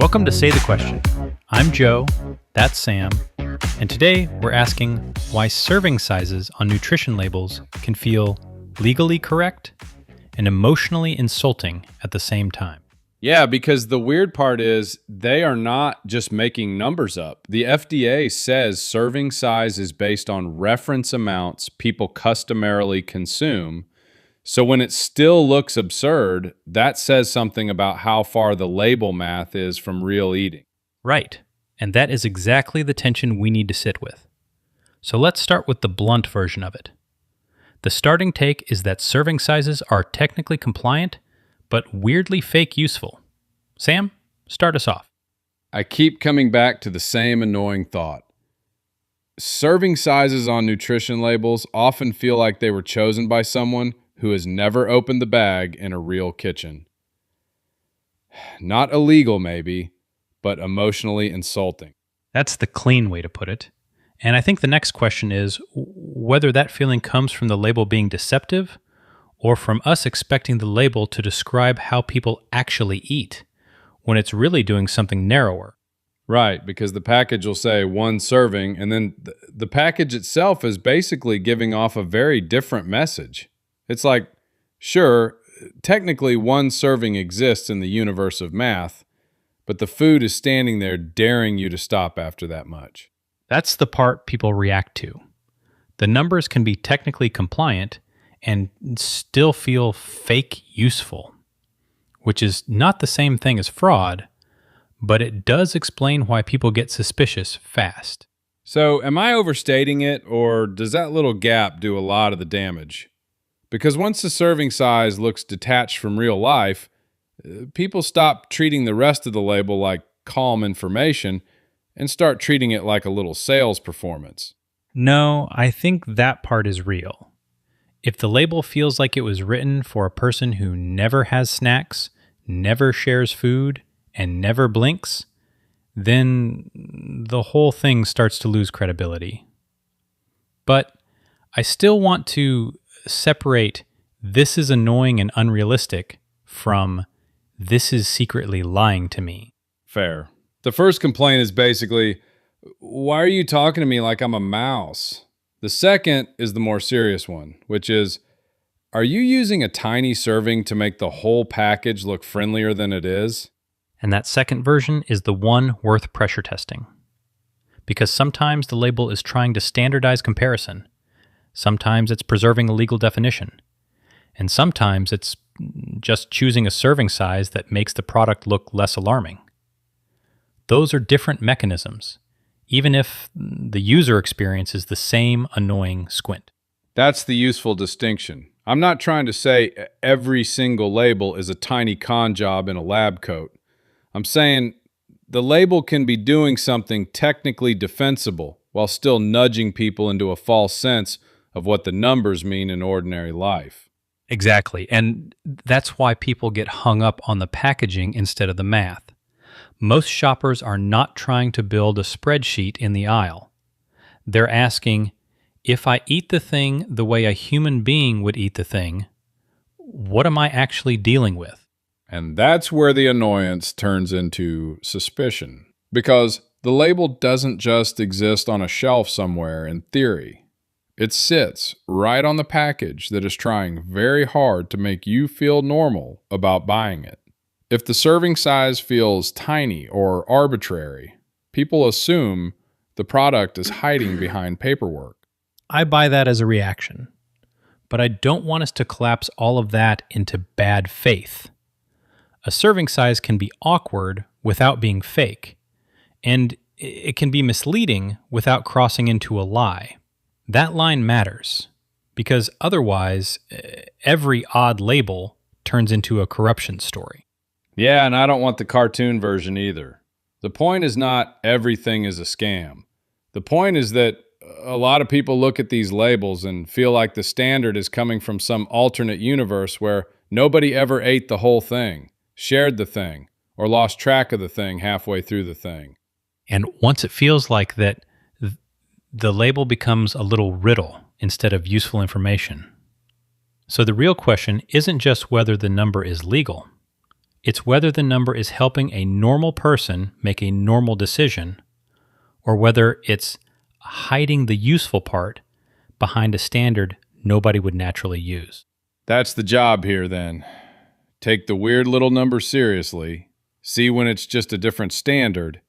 Welcome to Say the Question. I'm Joe, that's Sam, and today we're asking why serving sizes on nutrition labels can feel legally correct and emotionally insulting at the same time. Yeah, because the weird part is they are not just making numbers up. The FDA says serving size is based on reference amounts people customarily consume. So when it still looks absurd, that says something about how far the label math is from real eating. Right, and that is exactly the tension we need to sit with. So let's start with the blunt version of it. The starting take is that serving sizes are technically compliant, but weirdly fake useful. Sam, start us off. I keep coming back to the same annoying thought. Serving sizes on nutrition labels often feel like they were chosen by someone who has never opened the bag in a real kitchen. Not illegal, maybe, but emotionally insulting. That's the clean way to put it. And I think the next question is whether that feeling comes from the label being deceptive or from us expecting the label to describe how people actually eat when it's really doing something narrower. Right, because the package will say one serving, and then the package itself is basically giving off a very different message. It's like, sure, technically one serving exists in the universe of math, but the food is standing there daring you to stop after that much. That's the part people react to. The numbers can be technically compliant and still feel fake useful, which is not the same thing as fraud, but it does explain why people get suspicious fast. So am I overstating it, or does that little gap do a lot of the damage? Because once the serving size looks detached from real life, people stop treating the rest of the label like calm information and start treating it like a little sales performance. No, I think that part is real. If the label feels like it was written for a person who never has snacks, never shares food, and never blinks, then the whole thing starts to lose credibility. But I still want to separate "this is annoying and unrealistic" from "this is secretly lying to me." Fair. The first complaint is basically, why are you talking to me like I'm a mouse? The second is the more serious one, which is, are you using a tiny serving to make the whole package look friendlier than it is? And that second version is the one worth pressure testing. Because sometimes the label is trying to standardize comparison. Sometimes it's preserving a legal definition. And sometimes it's just choosing a serving size that makes the product look less alarming. Those are different mechanisms, even if the user experience is the same annoying squint. That's the useful distinction. I'm not trying to say every single label is a tiny con job in a lab coat. I'm saying the label can be doing something technically defensible while still nudging people into a false sense of what the numbers mean in ordinary life. Exactly, and that's why people get hung up on the packaging instead of the math. Most shoppers are not trying to build a spreadsheet in the aisle. They're asking, if I eat the thing the way a human being would eat the thing, what am I actually dealing with? And that's where the annoyance turns into suspicion. Because the label doesn't just exist on a shelf somewhere in theory. It sits right on the package that is trying very hard to make you feel normal about buying it. If the serving size feels tiny or arbitrary, people assume the product is hiding behind paperwork. I buy that as a reaction, but I don't want us to collapse all of that into bad faith. A serving size can be awkward without being fake, and it can be misleading without crossing into a lie. That line matters, because otherwise, every odd label turns into a corruption story. Yeah, and I don't want the cartoon version either. The point is not everything is a scam. The point is that a lot of people look at these labels and feel like the standard is coming from some alternate universe where nobody ever ate the whole thing, shared the thing, or lost track of the thing halfway through the thing. And once it feels like that, the label becomes a little riddle instead of useful information. So the real question isn't just whether the number is legal. It's whether the number is helping a normal person make a normal decision, or whether it's hiding the useful part behind a standard nobody would naturally use. That's the job here, then. Take the weird little number seriously, see when it's just a different standard,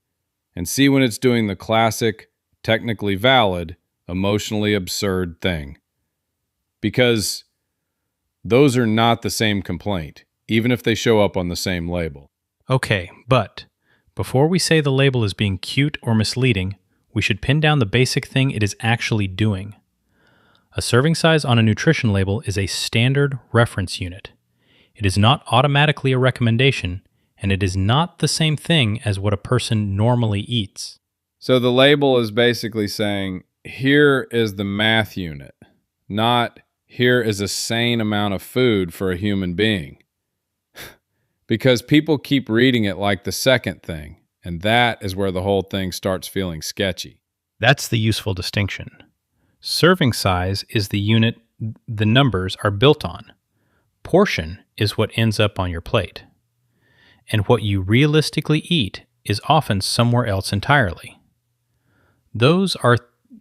and see when it's doing the classic, technically valid, emotionally absurd thing. Because those are not the same complaint, even if they show up on the same label. Okay, but before we say the label is being cute or misleading, we should pin down the basic thing it is actually doing. A serving size on a nutrition label is a standard reference unit. It is not automatically a recommendation, and it is not the same thing as what a person normally eats. So the label is basically saying, here is the math unit, not here is a sane amount of food for a human being. Because people keep reading it like the second thing, and that is where the whole thing starts feeling sketchy. That's the useful distinction. Serving size is the unit the numbers are built on. Portion is what ends up on your plate. And what you realistically eat is often somewhere else entirely. Those are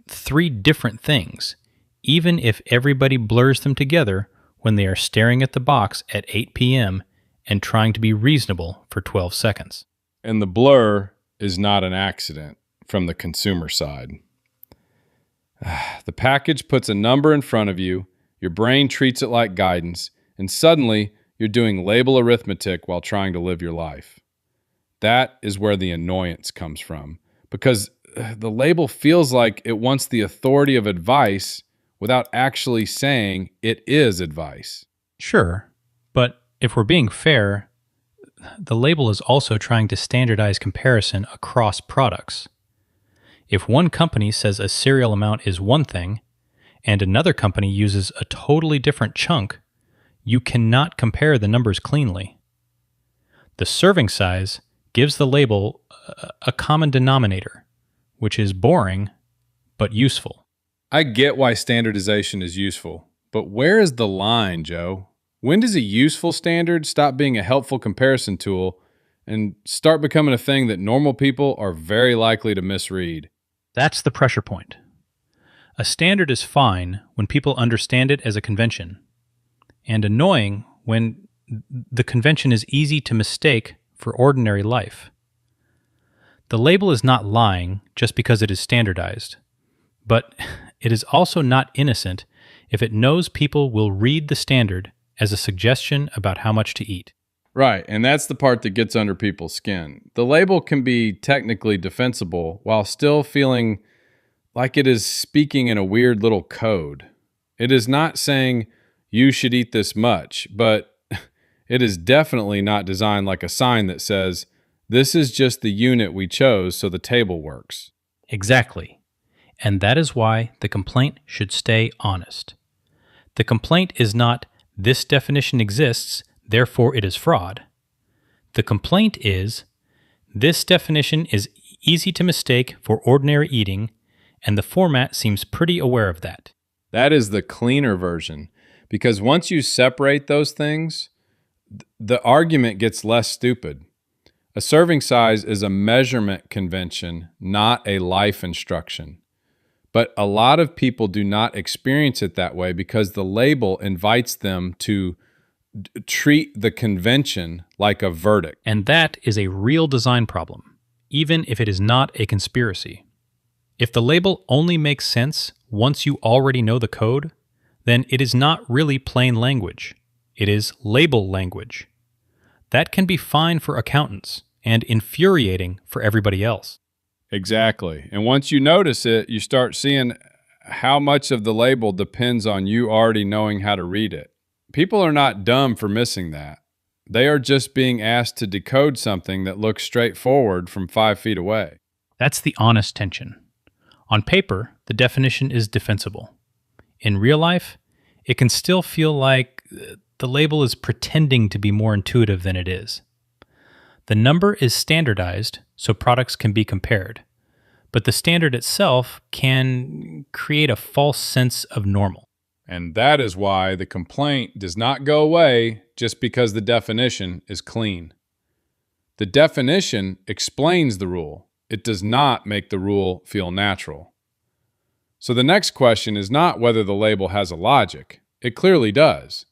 three different things, even if everybody blurs them together when they are staring at the box at 8 p.m. and trying to be reasonable for 12 seconds. And the blur is not an accident from the consumer side. The package puts a number in front of you, your brain treats it like guidance, and suddenly you're doing label arithmetic while trying to live your life. That is where the annoyance comes from, because the label feels like it wants the authority of advice without actually saying it is advice. Sure, but if we're being fair, the label is also trying to standardize comparison across products. If one company says a cereal amount is one thing, and another company uses a totally different chunk, you cannot compare the numbers cleanly. The serving size gives the label a common denominator, which is boring but useful. I get why standardization is useful, but where is the line, Joe? When does a useful standard stop being a helpful comparison tool and start becoming a thing that normal people are very likely to misread? That's the pressure point. A standard is fine when people understand it as a convention, and annoying when the convention is easy to mistake for ordinary life. The label is not lying just because it is standardized, but it is also not innocent if it knows people will read the standard as a suggestion about how much to eat. Right, and that's the part that gets under people's skin. The label can be technically defensible while still feeling like it is speaking in a weird little code. It is not saying you should eat this much, but it is definitely not designed like a sign that says, this is just the unit we chose so the table works. Exactly. And that is why the complaint should stay honest. The complaint is not, this definition exists, therefore it is fraud. The complaint is, this definition is easy to mistake for ordinary eating, and the format seems pretty aware of that. That is the cleaner version, because once you separate those things, the argument gets less stupid. A serving size is a measurement convention, not a life instruction. But a lot of people do not experience it that way because the label invites them to treat the convention like a verdict. And that is a real design problem, even if it is not a conspiracy. If the label only makes sense once you already know the code, then it is not really plain language. It is label language. That can be fine for accountants and infuriating for everybody else. Exactly. And once you notice it, you start seeing how much of the label depends on you already knowing how to read it. People are not dumb for missing that. They are just being asked to decode something that looks straightforward from 5 feet away. That's the honest tension. On paper, the definition is defensible. In real life, it can still feel like the label is pretending to be more intuitive than it is. The number is standardized so products can be compared, but the standard itself can create a false sense of normal. And that is why the complaint does not go away just because the definition is clean. The definition explains the rule. It does not make the rule feel natural. So the next question is not whether the label has a logic. It clearly does.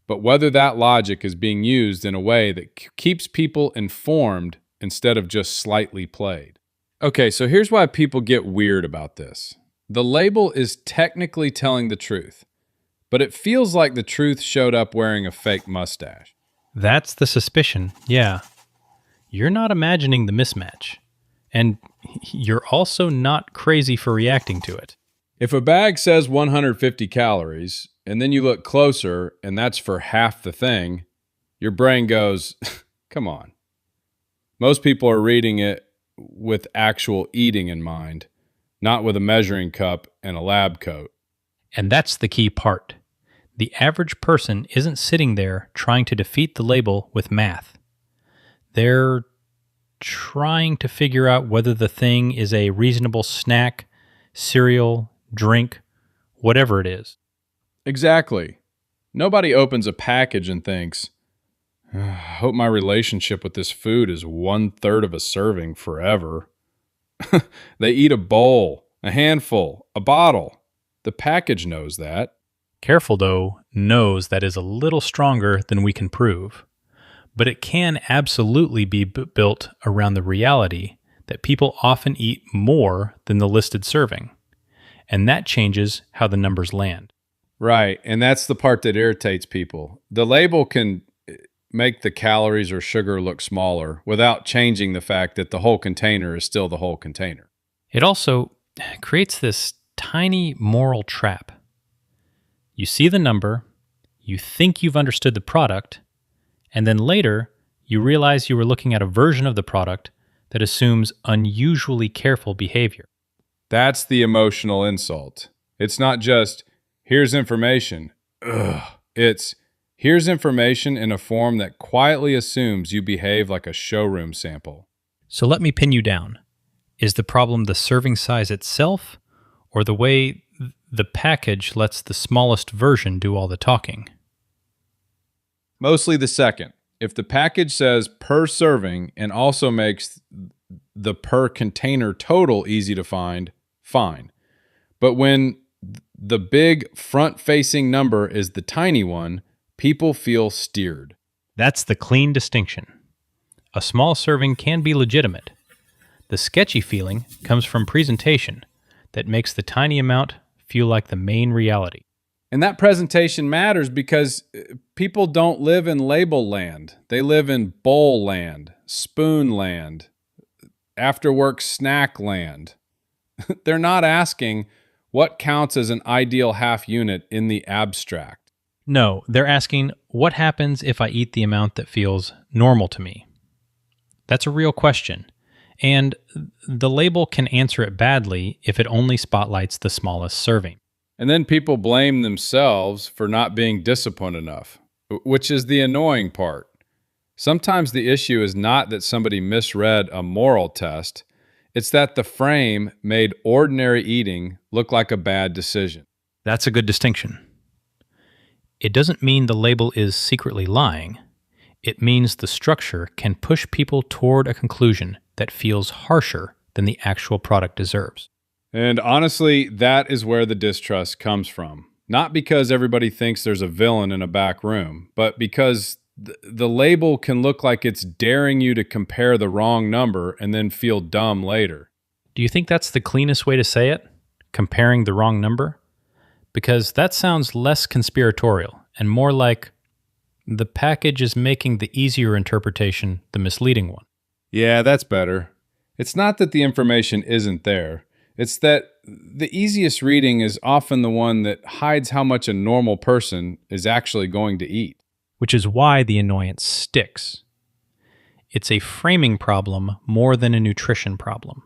But whether that logic is being used in a way that keeps people informed instead of just slightly played. Okay, so here's why people get weird about this. The label is technically telling the truth, but it feels like the truth showed up wearing a fake mustache. That's the suspicion, yeah. You're not imagining the mismatch. And you're also not crazy for reacting to it. If a bag says 150 calories, and then you look closer, and that's for half the thing, your brain goes, come on. Most people are reading it with actual eating in mind, not with a measuring cup and a lab coat. And that's the key part. The average person isn't sitting there trying to defeat the label with math. They're trying to figure out whether the thing is a reasonable snack, cereal, drink, whatever it is. Exactly. Nobody opens a package and thinks, I hope my relationship with this food is 1/3 of a serving forever. They eat a bowl, a handful, a bottle. The package knows that. Careful, though, knows that is a little stronger than we can prove. But it can absolutely be built around the reality that people often eat more than the listed serving. And that changes how the numbers land. Right, and that's the part that irritates people. The label can make the calories or sugar look smaller without changing the fact that the whole container is still the whole container. It also creates this tiny moral trap. You see the number, you think you've understood the product, and then later you realize you were looking at a version of the product that assumes unusually careful behavior. That's the emotional insult. It's not just, here's information. It's, here's information in a form that quietly assumes you behave like a showroom sample. So let me pin you down. Is the problem the serving size itself, or the way the package lets the smallest version do all the talking? Mostly the second. If the package says per serving and also makes the per container total easy to find, fine. But when the big front-facing number is the tiny one, people feel steered. That's the clean distinction. A small serving can be legitimate. The sketchy feeling comes from presentation that makes the tiny amount feel like the main reality. And that presentation matters because people don't live in label land. They live in bowl land, spoon land, after work snack land. They're not asking what counts as an ideal half unit in the abstract. No, they're asking, what happens if I eat the amount that feels normal to me? That's a real question. And the label can answer it badly if it only spotlights the smallest serving. And then people blame themselves for not being disciplined enough, which is the annoying part. Sometimes the issue is not that somebody misread a moral test. It's that the frame made ordinary eating look like a bad decision. That's a good distinction. It doesn't mean the label is secretly lying. It means the structure can push people toward a conclusion that feels harsher than the actual product deserves. And honestly, that is where the distrust comes from. Not because everybody thinks there's a villain in a back room, but because the label can look like it's daring you to compare the wrong number and then feel dumb later. Do you think that's the cleanest way to say it? Comparing the wrong number? Because that sounds less conspiratorial and more like the package is making the easier interpretation the misleading one. Yeah, that's better. It's not that the information isn't there. It's that the easiest reading is often the one that hides how much a normal person is actually going to eat. Which is why the annoyance sticks. It's a framing problem more than a nutrition problem.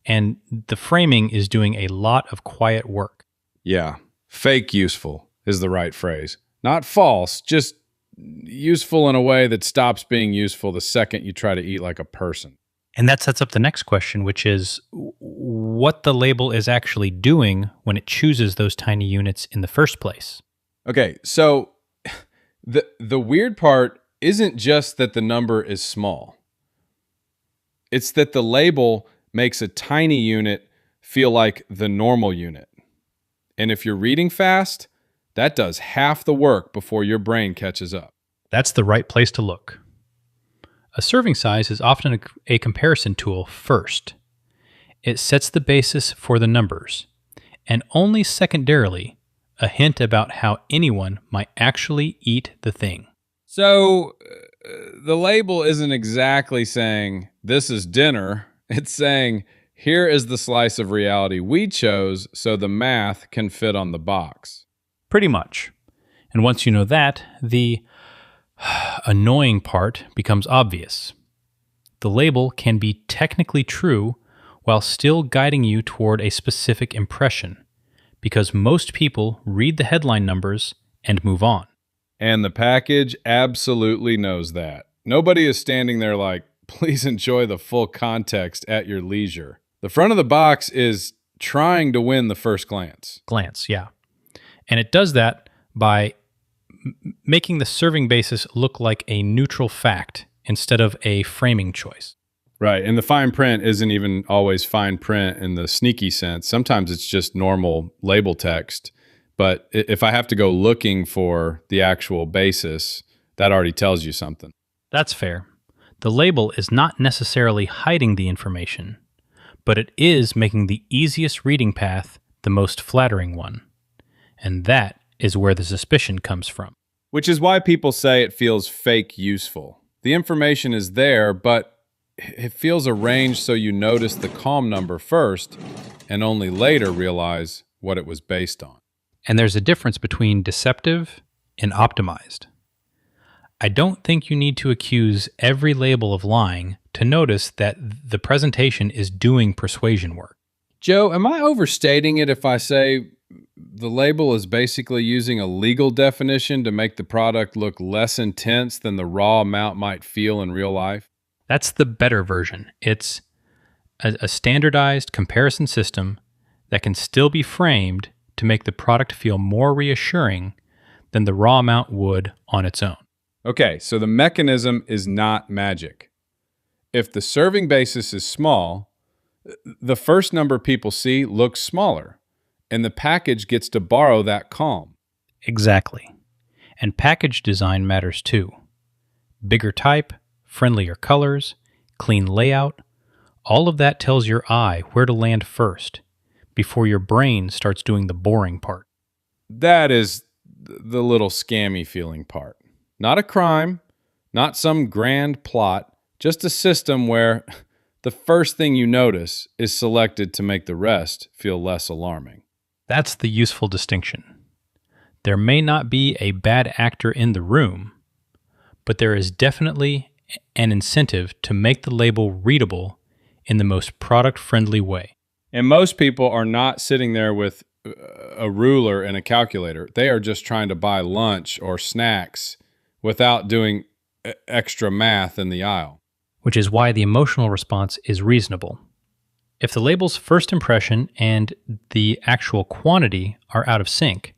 And the framing is doing a lot of quiet work. Yeah, fake useful is the right phrase. Not false, just useful in a way that stops being useful the second you try to eat like a person. And that sets up the next question, which is what the label is actually doing when it chooses those tiny units in the first place. Okay, so the weird part isn't just that the number is small. It's that the label makes a tiny unit feel like the normal unit. And if you're reading fast, that does half the work before your brain catches up. That's the right place to look. A serving size is often a comparison tool first. It sets the basis for the numbers, and only secondarily, a hint about how anyone might actually eat the thing. So the label isn't exactly saying, this is dinner. It's saying, here is the slice of reality we chose so the math can fit on the box. Pretty much. And once you know that, the annoying part becomes obvious. The label can be technically true while still guiding you toward a specific impression, because most people read the headline numbers and move on. And the package absolutely knows that. Nobody is standing there like, please enjoy the full context at your leisure. The front of the box is trying to win the first glance. Yeah. And it does that by making the serving basis look like a neutral fact instead of a framing choice. Right. And the fine print isn't even always fine print in the sneaky sense. Sometimes it's just normal label text. But if I have to go looking for the actual basis, that already tells you something. That's fair. The label is not necessarily hiding the information, but it is making the easiest reading path the most flattering one. And that is where the suspicion comes from. Which is why people say it feels fake useful. The information is there, but it feels arranged so you notice the calm number first and only later realize what it was based on. And there's a difference between deceptive and optimized. I don't think you need to accuse every label of lying to notice that the presentation is doing persuasion work. Joe, am I overstating it if I say the label is basically using a legal definition to make the product look less intense than the raw amount might feel in real life? That's the better version. It's a standardized comparison system that can still be framed to make the product feel more reassuring than the raw amount would on its own. Okay, so the mechanism is not magic. If the serving basis is small, the first number people see looks smaller, and the package gets to borrow that calm. Exactly. And package design matters too. Bigger type, friendlier colors, clean layout, all of that tells your eye where to land first, before your brain starts doing the boring part. That is the little scammy feeling part. Not a crime, not some grand plot, just a system where the first thing you notice is selected to make the rest feel less alarming. That's the useful distinction. There may not be a bad actor in the room, but there is definitely an incentive to make the label readable in the most product-friendly way. And most people are not sitting there with a ruler and a calculator. They are just trying to buy lunch or snacks without doing extra math in the aisle. Which is why the emotional response is reasonable. If the label's first impression and the actual quantity are out of sync,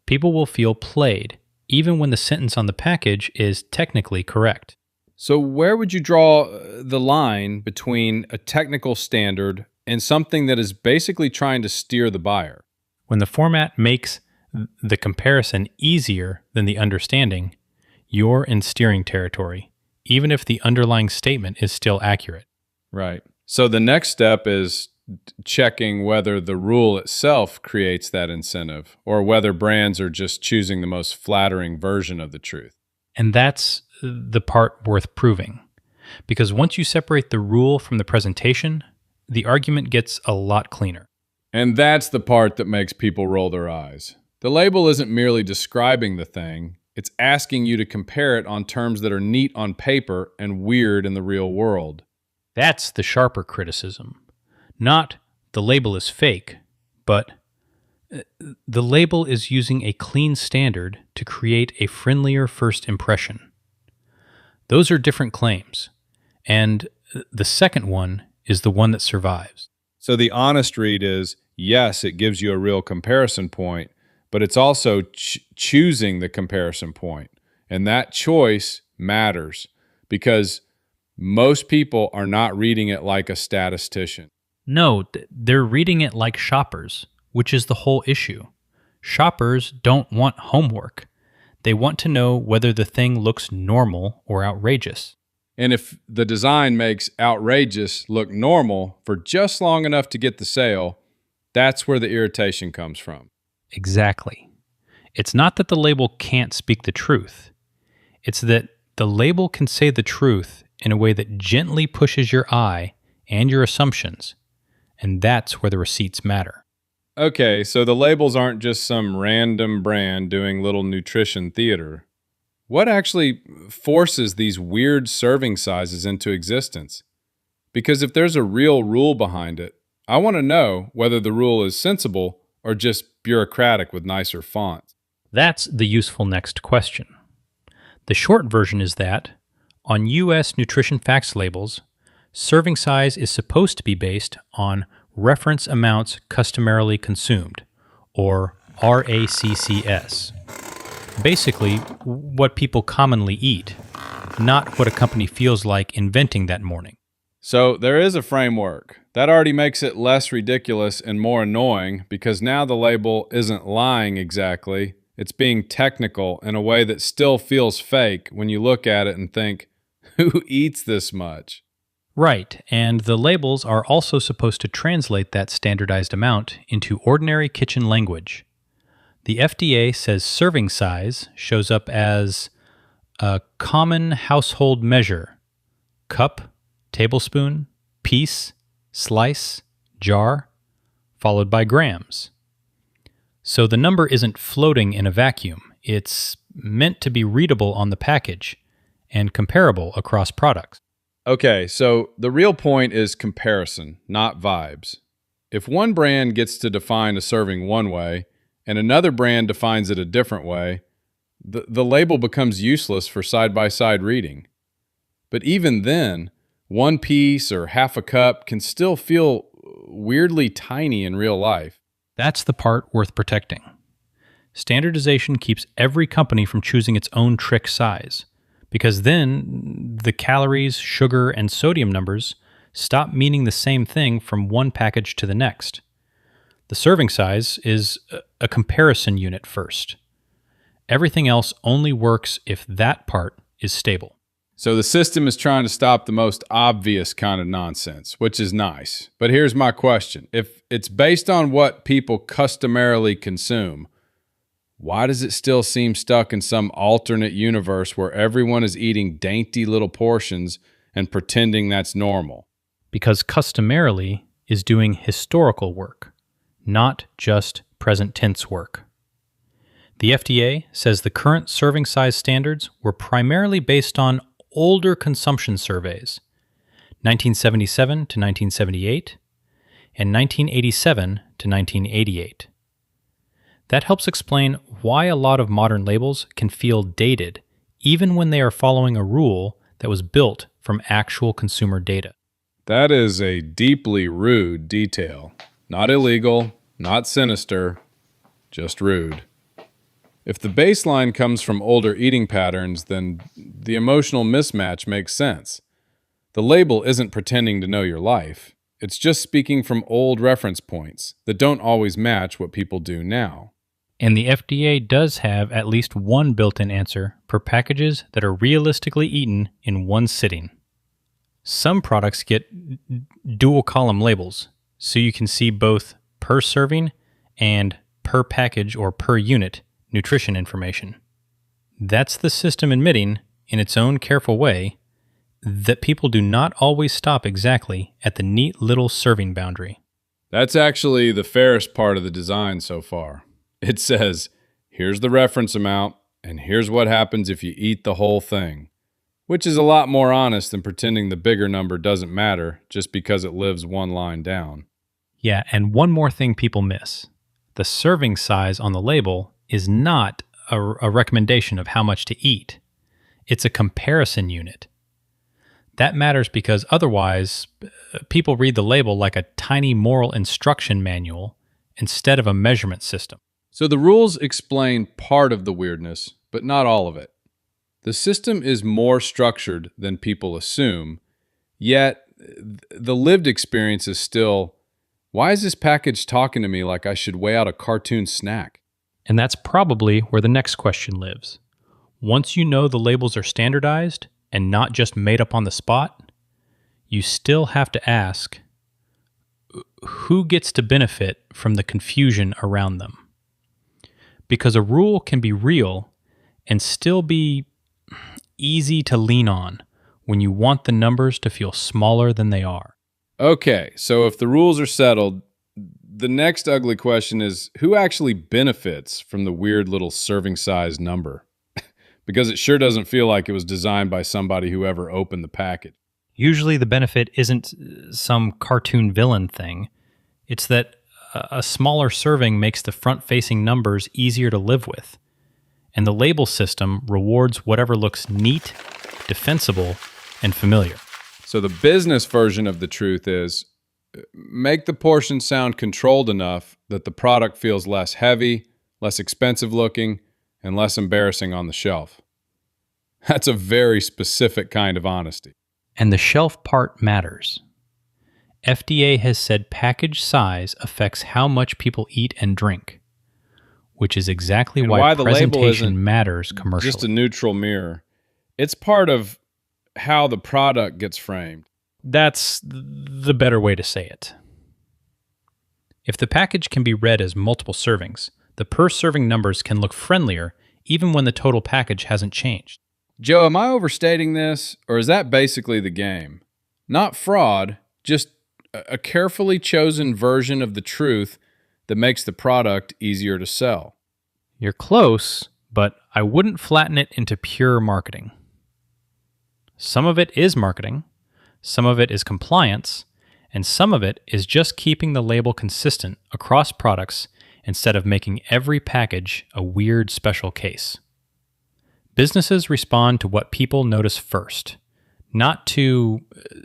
people will feel played, even when the sentence on the package is technically correct. So where would you draw the line between a technical standard and something that is basically trying to steer the buyer? When the format makes the comparison easier than the understanding, you're in steering territory, even if the underlying statement is still accurate. Right. So the next step is checking whether the rule itself creates that incentive or whether brands are just choosing the most flattering version of the truth. And that's the part worth proving. Because once you separate the rule from the presentation, the argument gets a lot cleaner. And that's the part that makes people roll their eyes. The label isn't merely describing the thing, it's asking you to compare it on terms that are neat on paper and weird in the real world. That's the sharper criticism. Not the label is fake, but the label is using a clean standard to create a friendlier first impression. Those are different claims, and the second one is the one that survives. So the honest read is, yes, it gives you a real comparison point, but it's also choosing the comparison point. And that choice matters because Most people are not reading it like a statistician. No, they're reading it like shoppers, which is the whole issue. Shoppers don't want homework. They want to know whether the thing looks normal or outrageous. And if the design makes outrageous look normal for just long enough to get the sale, that's where the irritation comes from. Exactly. It's not that the label can't speak the truth. It's that the label can say the truth in a way that gently pushes your eye and your assumptions, and that's where the receipts matter. Okay, so the labels aren't just some random brand doing little nutrition theater. What actually forces these weird serving sizes into existence? Because if there's a real rule behind it, I want to know whether the rule is sensible or just bureaucratic with nicer fonts. That's the useful next question. The short version is that, on U.S. nutrition facts labels, serving size is supposed to be based on reference amounts customarily consumed, or RACCS. Basically, what people commonly eat, not what a company feels like inventing that morning. So there is a framework. That already makes it less ridiculous and more annoying because now the label isn't lying exactly. It's being technical in a way that still feels fake when you look at it and think, who eats this much? Right, and the labels are also supposed to translate that standardized amount into ordinary kitchen language. The FDA says serving size shows up as a common household measure: cup, tablespoon, piece, slice, jar, followed by grams. So the number isn't floating in a vacuum. It's meant to be readable on the package and comparable across products. Okay, so the real point is comparison, not vibes. If one brand gets to define a serving one way and another brand defines it a different way, the label becomes useless for side-by-side reading. But even then, one piece or half a cup can still feel weirdly tiny in real life. That's the part worth protecting. Standardization keeps every company from choosing its own trick size, because then the calories, sugar, and sodium numbers stop meaning the same thing from one package to the next. The serving size is a comparison unit first. Everything else only works if that part is stable. So the system is trying to stop the most obvious kind of nonsense, which is nice. But here's my question. If it's based on what people customarily consume, why does it still seem stuck in some alternate universe where everyone is eating dainty little portions and pretending that's normal? Because customarily is doing historical work, not just present tense work. The FDA says the current serving size standards were primarily based on older consumption surveys, 1977 to 1978, and 1987 to 1988. That helps explain why a lot of modern labels can feel dated, even when they are following a rule that was built from actual consumer data. That is a deeply rude detail. Not illegal, not sinister, just rude. If the baseline comes from older eating patterns, then the emotional mismatch makes sense. The label isn't pretending to know your life. It's just speaking from old reference points that don't always match what people do now. And the FDA does have at least one built-in answer for packages that are realistically eaten in one sitting. Some products get dual-column labels, so you can see both per serving and per package or per unit nutrition information. That's the system admitting, in its own careful way, that people do not always stop exactly at the neat little serving boundary. That's actually the fairest part of the design so far. It says, here's the reference amount, and here's what happens if you eat the whole thing, which is a lot more honest than pretending the bigger number doesn't matter just because it lives one line down. Yeah, and one more thing people miss. The serving size on the label is not a recommendation of how much to eat. It's a comparison unit. That matters because otherwise, people read the label like a tiny moral instruction manual instead of a measurement system. So the rules explain part of the weirdness, but not all of it. The system is more structured than people assume, Yet, the lived experience is still, why is this package talking to me like I should weigh out a cartoon snack? And that's probably where the next question lives. Once you know the labels are standardized and not just made up on the spot, you still have to ask, who gets to benefit from the confusion around them? Because a rule can be real and still be easy to lean on when you want the numbers to feel smaller than they are. Okay, so if the rules are settled, the next ugly question is, who actually benefits from the weird little serving size number? Because it sure doesn't feel like it was designed by somebody who ever opened the package. Usually the benefit isn't some cartoon villain thing. It's that a smaller serving makes the front-facing numbers easier to live with, and the label system rewards whatever looks neat, defensible, and familiar. So the business version of the truth is, make the portion sound controlled enough that the product feels less heavy, less expensive looking, and less embarrassing on the shelf. That's a very specific kind of honesty. And the shelf part matters. FDA has said package size affects how much people eat and drink, which is exactly why the label presentation isn't matters commercially. just a neutral mirror. It's part of how the product gets framed. That's the better way to say it. If the package can be read as multiple servings, the per-serving numbers can look friendlier even when the total package hasn't changed. Joe, am I overstating this, or is that basically the game? Not fraud, just a carefully chosen version of the truth that makes the product easier to sell. You're close, but I wouldn't flatten it into pure marketing. Some of it is marketing, some of it is compliance, and some of it is just keeping the label consistent across products instead of making every package a weird special case. Businesses respond to what people notice first, not to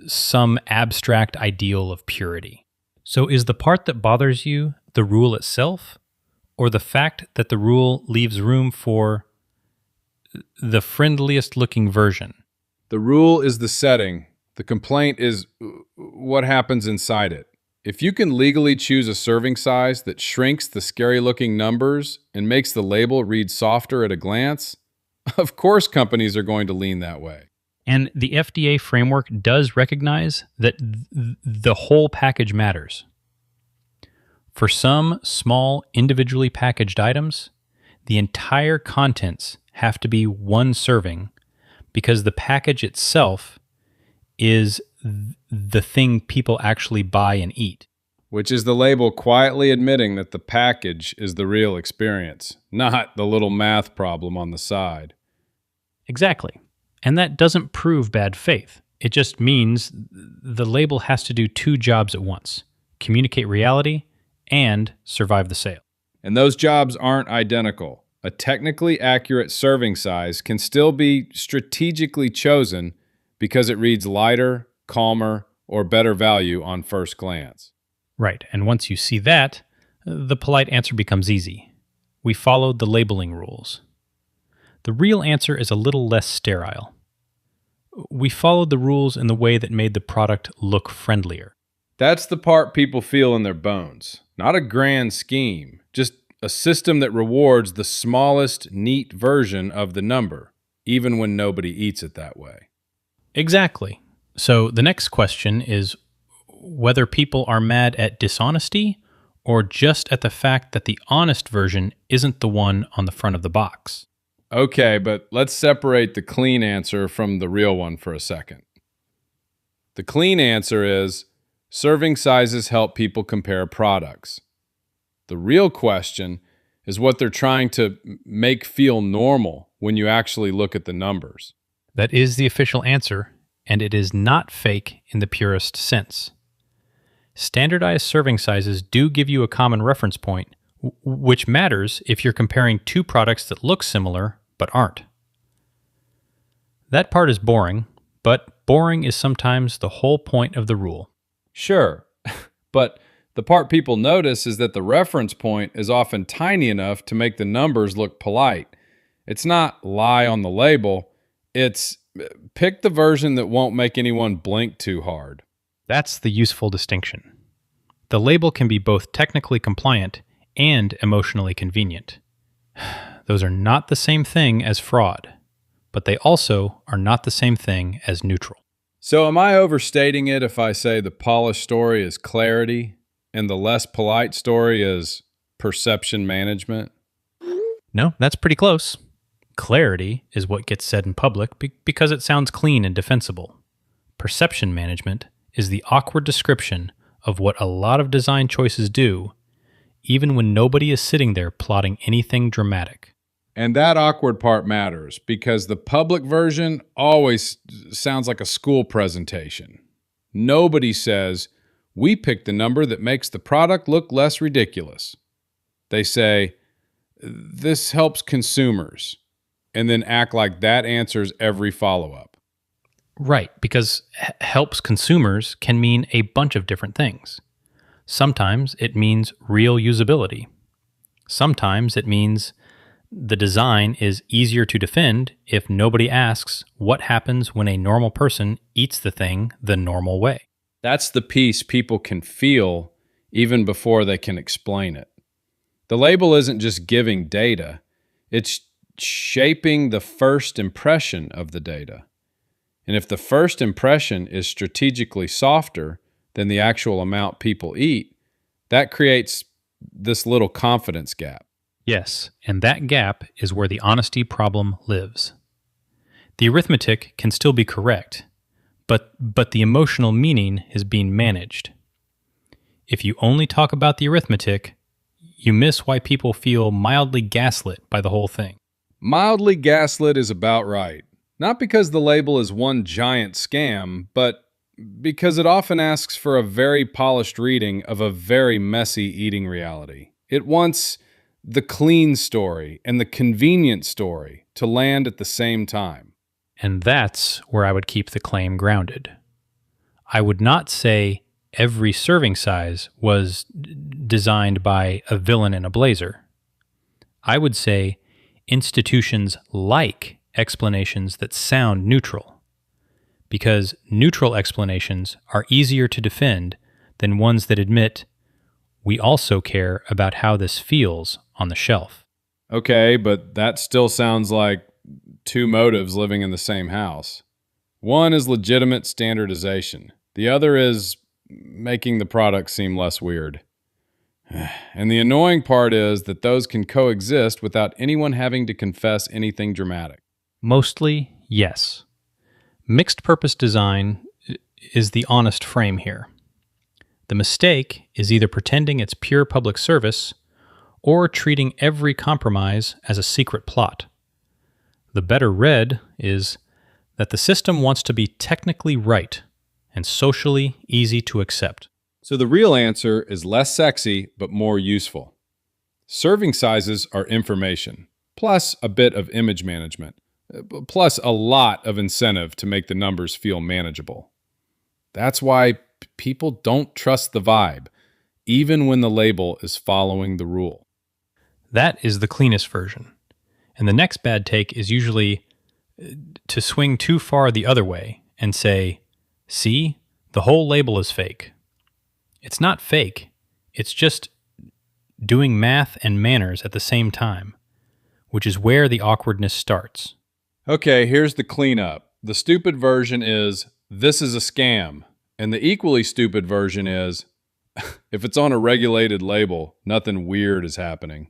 some abstract ideal of purity. So is the part that bothers you the rule itself, or the fact that the rule leaves room for the friendliest looking version? The rule is the setting. The complaint is what happens inside it. If you can legally choose a serving size that shrinks the scary-looking numbers and makes the label read softer at a glance, of course companies are going to lean that way. And the FDA framework does recognize that the whole package matters. For some small, individually packaged items, the entire contents have to be one serving because the package itself is the thing people actually buy and eat. Which is the label quietly admitting that the package is the real experience, not the little math problem on the side. Exactly. And that doesn't prove bad faith. It just means the label has to do two jobs at once: communicate reality and survive the sale. And those jobs aren't identical. A technically accurate serving size can still be strategically chosen because it reads lighter, calmer, or better value on first glance. Right, and once you see that, the polite answer becomes easy. We followed the labeling rules. The real answer is a little less sterile. We followed the rules in the way that made the product look friendlier. That's the part people feel in their bones. Not a grand scheme, just a system that rewards the smallest, neat version of the number, even when nobody eats it that way. Exactly. So the next question is whether people are mad at dishonesty or just at the fact that the honest version isn't the one on the front of the box. Okay, but let's separate the clean answer from the real one for a second. The clean answer is serving sizes help people compare products. The real question is what they're trying to make feel normal when you actually look at the numbers. That is the official answer, and it is not fake in the purest sense. Standardized serving sizes do give you a common reference point, which matters if you're comparing two products that look similar but aren't. That part is boring, but boring is sometimes the whole point of the rule. Sure, but the part people notice is that the reference point is often tiny enough to make the numbers look polite. It's not lie on the label, it's pick the version that won't make anyone blink too hard. That's the useful distinction. The label can be both technically compliant and emotionally convenient. Those are not the same thing as fraud, but they also are not the same thing as neutral. So am I overstating it if I say the polished story is clarity and the less polite story is perception management? No, that's pretty close. Clarity is what gets said in public because it sounds clean and defensible. Perception management is the awkward description of what a lot of design choices do, even when nobody is sitting there plotting anything dramatic. And that awkward part matters because the public version always sounds like a school presentation. Nobody says, "We picked the number that makes the product look less ridiculous." They say, "This helps consumers," and then act like that answers every follow-up. Right, because helps consumers can mean a bunch of different things. Sometimes it means real usability. Sometimes it means the design is easier to defend if nobody asks what happens when a normal person eats the thing the normal way. That's the piece people can feel even before they can explain it. The label isn't just giving data, it's shaping the first impression of the data. And if the first impression is strategically softer than the actual amount people eat, that creates this little confidence gap. Yes, and that gap is where the honesty problem lives. The arithmetic can still be correct, but the emotional meaning is being managed. If you only talk about the arithmetic, you miss why people feel mildly gaslit by the whole thing. Mildly gaslit is about right. Not because the label is one giant scam, but because it often asks for a very polished reading of a very messy eating reality. It wants the clean story and the convenient story to land at the same time. And that's where I would keep the claim grounded. I would not say every serving size was designed by a villain in a blazer. I would say institutions like explanations that sound neutral, because neutral explanations are easier to defend than ones that admit, we also care about how this feels on the shelf. Okay, but that still sounds like two motives living in the same house. One is legitimate standardization. The other is making the product seem less weird. And the annoying part is that those can coexist without anyone having to confess anything dramatic. Mostly, yes. Mixed purpose design is the honest frame here. The mistake is either pretending it's pure public service or treating every compromise as a secret plot. The better read is that the system wants to be technically right and socially easy to accept. So the real answer is less sexy, but more useful. Serving sizes are information, plus a bit of image management, plus a lot of incentive to make the numbers feel manageable. That's why people don't trust the vibe, even when the label is following the rule. That is the cleanest version. And the next bad take is usually to swing too far the other way and say, see, the whole label is fake. It's not fake. It's just doing math and manners at the same time, which is where the awkwardness starts. Okay, here's the cleanup. The stupid version is, this is a scam. And the equally stupid version is, if it's on a regulated label, nothing weird is happening.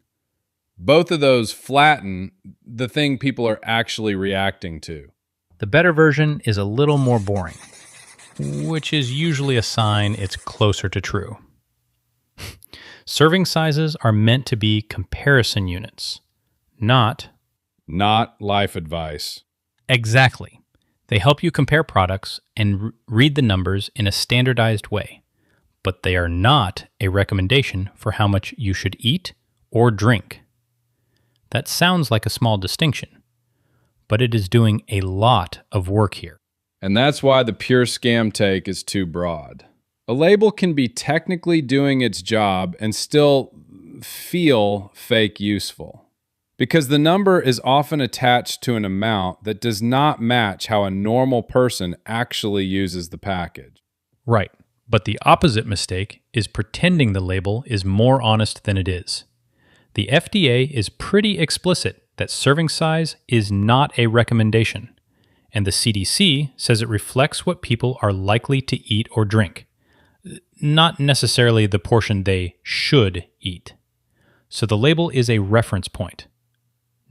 Both of those flatten the thing people are actually reacting to. The better version is a little more boring, which is usually a sign it's closer to true. Serving sizes are meant to be comparison units, not life advice. Exactly. They help you compare products and read the numbers in a standardized way, but they are not a recommendation for how much you should eat or drink. That sounds like a small distinction, but it is doing a lot of work here. And that's why the pure scam take is too broad. A label can be technically doing its job and still feel fake useful. Because the number is often attached to an amount that does not match how a normal person actually uses the package. Right, but the opposite mistake is pretending the label is more honest than it is. The FDA is pretty explicit that serving size is not a recommendation, and the CDC says it reflects what people are likely to eat or drink, not necessarily the portion they should eat. So the label is a reference point,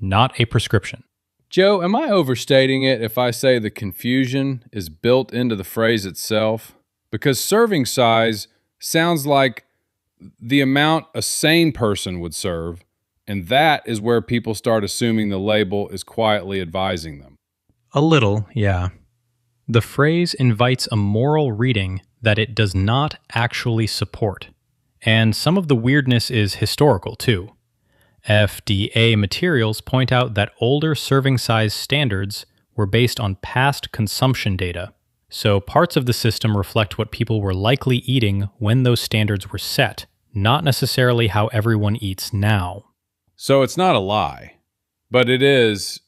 not a prescription. Joe, am I overstating it if I say the confusion is built into the phrase itself? Because serving size sounds like the amount a sane person would serve, and that is where people start assuming the label is quietly advising them. A little, yeah. The phrase invites a moral reading that it does not actually support. And some of the weirdness is historical, too. FDA materials point out that older serving size standards were based on past consumption data, so parts of the system reflect what people were likely eating when those standards were set, not necessarily how everyone eats now. So it's not a lie, but it is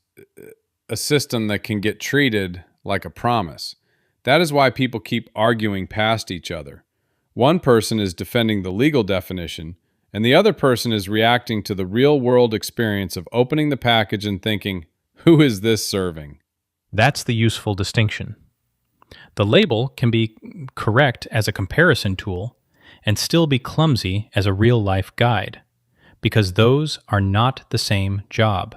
a system that can get treated like a promise. That is why people keep arguing past each other. One person is defending the legal definition, and the other person is reacting to the real-world experience of opening the package and thinking, who is this serving? That's the useful distinction. The label can be correct as a comparison tool and still be clumsy as a real-life guide, because those are not the same job.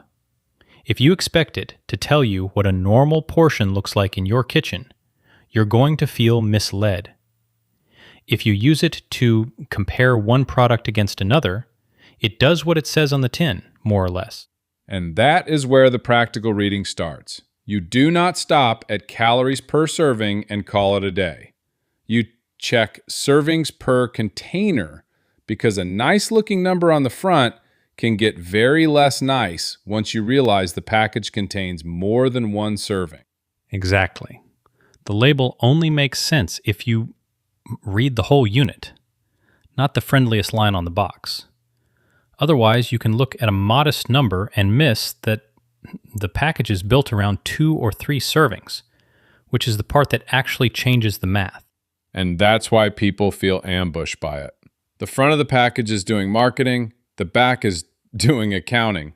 If you expect it to tell you what a normal portion looks like in your kitchen, you're going to feel misled. If you use it to compare one product against another, it does what it says on the tin, more or less. And that is where the practical reading starts. You do not stop at calories per serving and call it a day. You check servings per container, because a nice-looking number on the front can get very less nice once you realize the package contains more than one serving. Exactly. The label only makes sense if you read the whole unit, not the friendliest line on the box. Otherwise, you can look at a modest number and miss that the package is built around 2 or 3 servings, which is the part that actually changes the math. And that's why people feel ambushed by it. The front of the package is doing marketing, the back is doing accounting.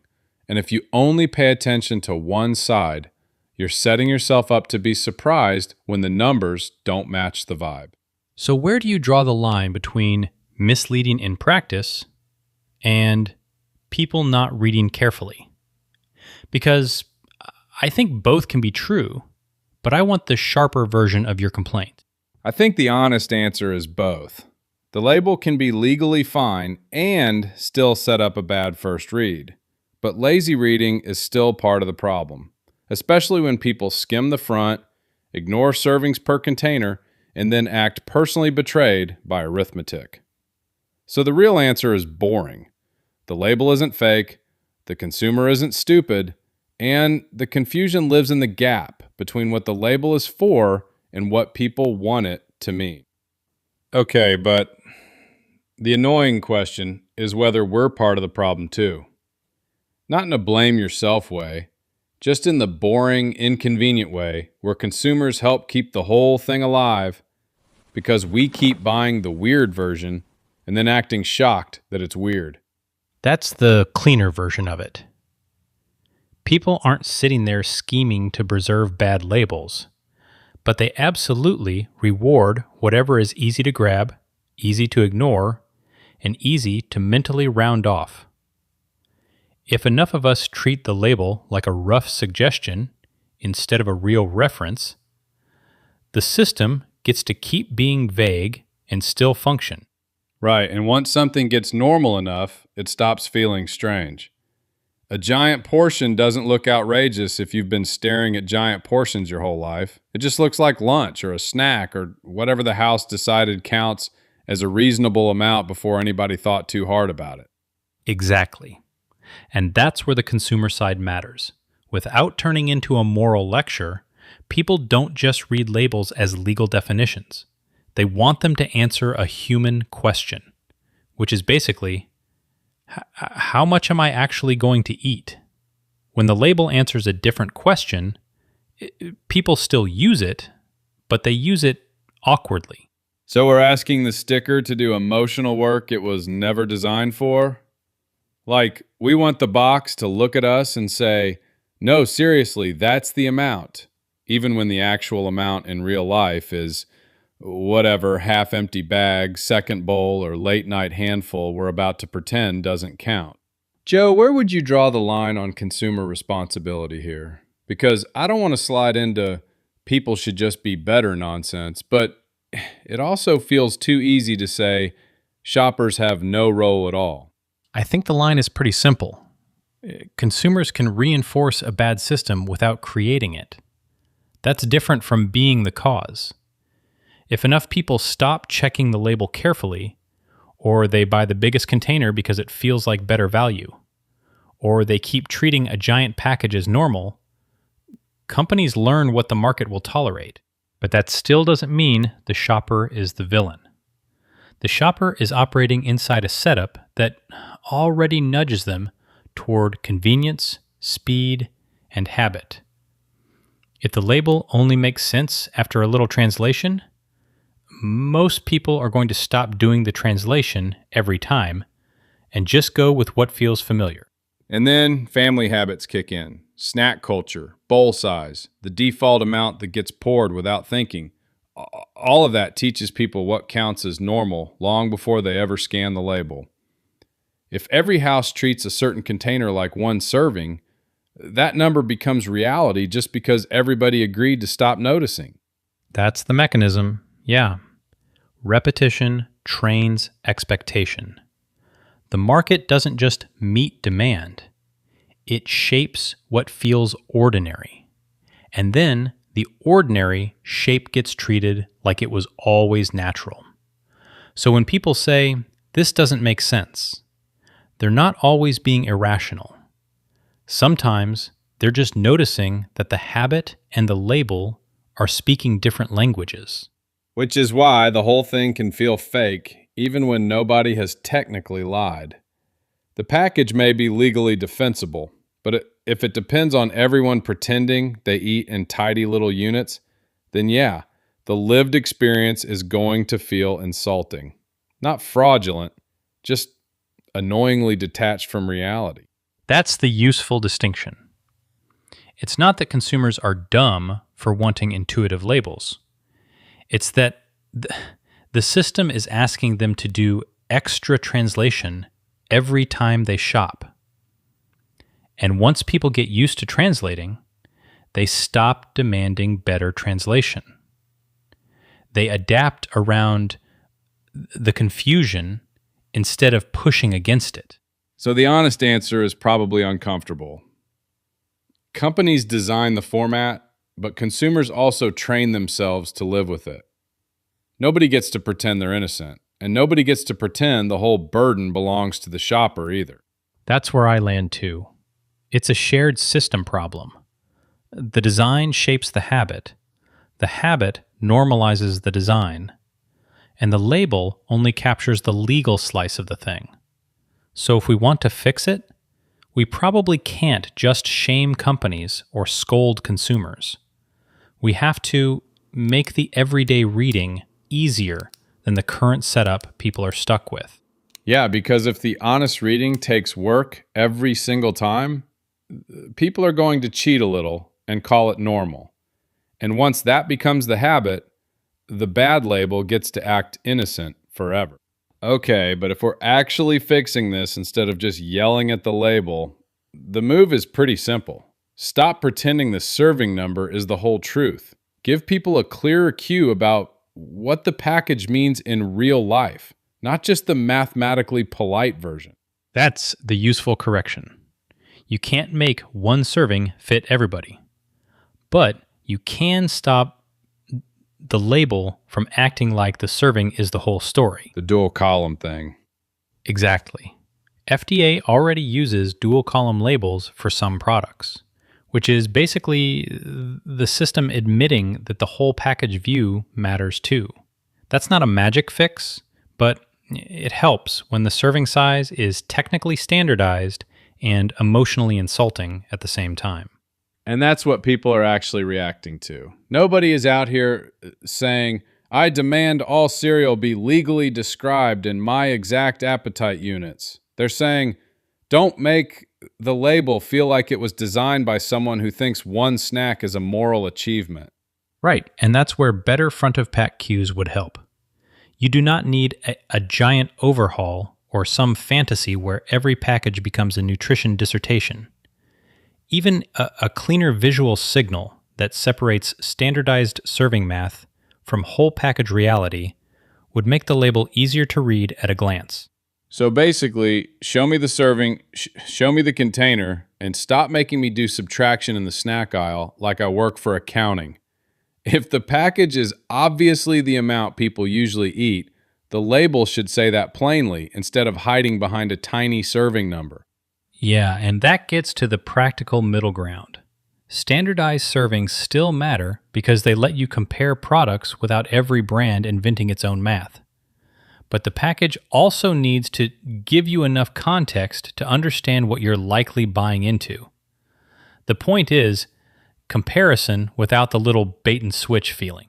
And if you only pay attention to one side, you're setting yourself up to be surprised when the numbers don't match the vibe. So where do you draw the line between misleading in practice and people not reading carefully? Because I think both can be true, but I want the sharper version of your complaint. I think the honest answer is both. The label can be legally fine and still set up a bad first read, but lazy reading is still part of the problem, especially when people skim the front, ignore servings per container, and then act personally betrayed by arithmetic. So the real answer is boring. The label isn't fake, the consumer isn't stupid, and the confusion lives in the gap between what the label is for and what people want it to mean. Okay, but the annoying question is whether we're part of the problem too. Not in a blame yourself way, just in the boring, inconvenient way where consumers help keep the whole thing alive because we keep buying the weird version and then acting shocked that it's weird. That's the cleaner version of it. People aren't sitting there scheming to preserve bad labels, but they absolutely reward whatever is easy to grab, easy to ignore, and easy to mentally round off. If enough of us treat the label like a rough suggestion instead of a real reference, the system gets to keep being vague and still function. Right, and once something gets normal enough, it stops feeling strange. A giant portion doesn't look outrageous if you've been staring at giant portions your whole life. It just looks like lunch or a snack or whatever the house decided counts as a reasonable amount before anybody thought too hard about it. Exactly. And that's where the consumer side matters. Without turning into a moral lecture, people don't just read labels as legal definitions. They want them to answer a human question, which is basically, How much am I actually going to eat? When the label answers a different question, people still use it, but they use it awkwardly. So we're asking the sticker to do emotional work it was never designed for? Like, we want the box to look at us and say, no, seriously, that's the amount, even when the actual amount in real life is whatever half-empty bag, second bowl, or late-night handful we're about to pretend doesn't count. Joe, where would you draw the line on consumer responsibility here? Because I don't want to slide into people should just be better nonsense, but it also feels too easy to say shoppers have no role at all. I think the line is pretty simple. Consumers can reinforce a bad system without creating it. That's different from being the cause. If enough people stop checking the label carefully, or they buy the biggest container because it feels like better value, or they keep treating a giant package as normal, companies learn what the market will tolerate. But that still doesn't mean the shopper is the villain. The shopper is operating inside a setup that already nudges them toward convenience, speed, and habit. If the label only makes sense after a little translation, most people are going to stop doing the translation every time and just go with what feels familiar. And then family habits kick in. Snack culture, bowl size, the default amount that gets poured without thinking. All of that teaches people what counts as normal long before they ever scan the label. If every house treats a certain container like one serving, that number becomes reality just because everybody agreed to stop noticing. That's the mechanism, yeah. Repetition trains expectation. The market doesn't just meet demand. It shapes what feels ordinary. And then the ordinary shape gets treated like it was always natural. So when people say, this doesn't make sense, they're not always being irrational. Sometimes they're just noticing that the habit and the label are speaking different languages. Which is why the whole thing can feel fake, even when nobody has technically lied. The package may be legally defensible, but if it depends on everyone pretending they eat in tidy little units, then yeah, the lived experience is going to feel insulting. Not fraudulent, just annoyingly detached from reality. That's the useful distinction. It's not that consumers are dumb for wanting intuitive labels. It's that the system is asking them to do extra translation every time they shop. And once people get used to translating, they stop demanding better translation. They adapt around the confusion instead of pushing against it. So the honest answer is probably uncomfortable. Companies design the format, but consumers also train themselves to live with it. Nobody gets to pretend they're innocent, and nobody gets to pretend the whole burden belongs to the shopper either. That's where I land too. It's a shared system problem. The design shapes the habit normalizes the design, and the label only captures the legal slice of the thing. So if we want to fix it, we probably can't just shame companies or scold consumers. We have to make the everyday reading easier than the current setup people are stuck with. Yeah, because if the honest reading takes work every single time, people are going to cheat a little and call it normal. And once that becomes the habit, the bad label gets to act innocent forever. Okay, but if we're actually fixing this instead of just yelling at the label, the move is pretty simple. Stop pretending the serving number is the whole truth. Give people a clearer cue about what the package means in real life, not just the mathematically polite version. That's the useful correction. You can't make one serving fit everybody, but you can stop the label from acting like the serving is the whole story. The dual column thing. Exactly. FDA already uses dual column labels for some products, which is basically the system admitting that the whole package view matters too. That's not a magic fix, but It helps when the serving size is technically standardized and emotionally insulting at the same time. And that's what people are actually reacting to. Nobody is out here saying, I demand all cereal be legally described in my exact appetite units. They're saying, don't make the label feel like it was designed by someone who thinks one snack is a moral achievement. Right, and that's where better front-of-pack cues would help. You do not need a giant overhaul or some fantasy where every package becomes a nutrition dissertation. Even a cleaner visual signal that separates standardized serving math from whole package reality would make the label easier to read at a glance. So basically, show me the serving, show me the container, and stop making me do subtraction in the snack aisle like I work for accounting. If the package is obviously the amount people usually eat, the label should say that plainly instead of hiding behind a tiny serving number. Yeah, and that gets to the practical middle ground. Standardized servings still matter because they let you compare products without every brand inventing its own math. But the package also needs to give you enough context to understand what you're likely buying into. The point is, comparison without the little bait and switch feeling.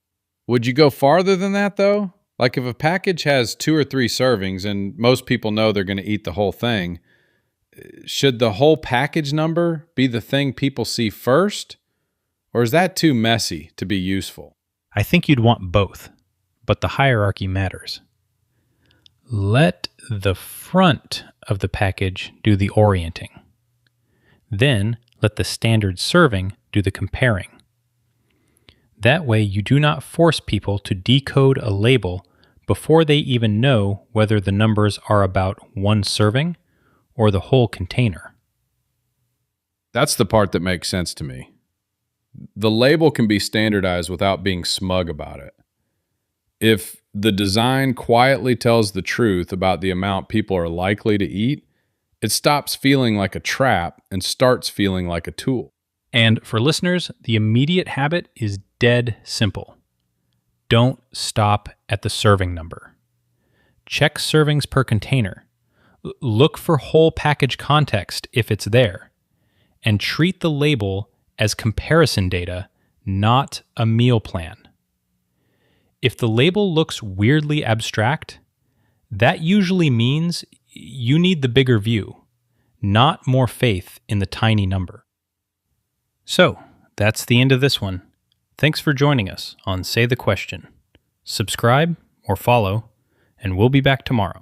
Would you go farther than that, though? Like if a package has 2 or 3 servings and most people know they're going to eat the whole thing, should the whole package number be the thing people see first? Or is that too messy to be useful? I think you'd want both, but the hierarchy matters. Let the front of the package do the orienting. Then let the standard serving do the comparing. That way you do not force people to decode a label before they even know whether the numbers are about one serving or the whole container. That's the part that makes sense to me. The label can be standardized without being smug about it. If the design quietly tells the truth about the amount people are likely to eat, it stops feeling like a trap and starts feeling like a tool. And for listeners, the immediate habit is dead simple. Don't stop at the serving number. Check servings per container. Look for whole package context if it's there. And treat the label as comparison data, not a meal plan. If the label looks weirdly abstract, that usually means you need the bigger view, not more faith in the tiny number. So, that's the end of this one. Thanks for joining us on Say the Question. Subscribe or follow, and we'll be back tomorrow.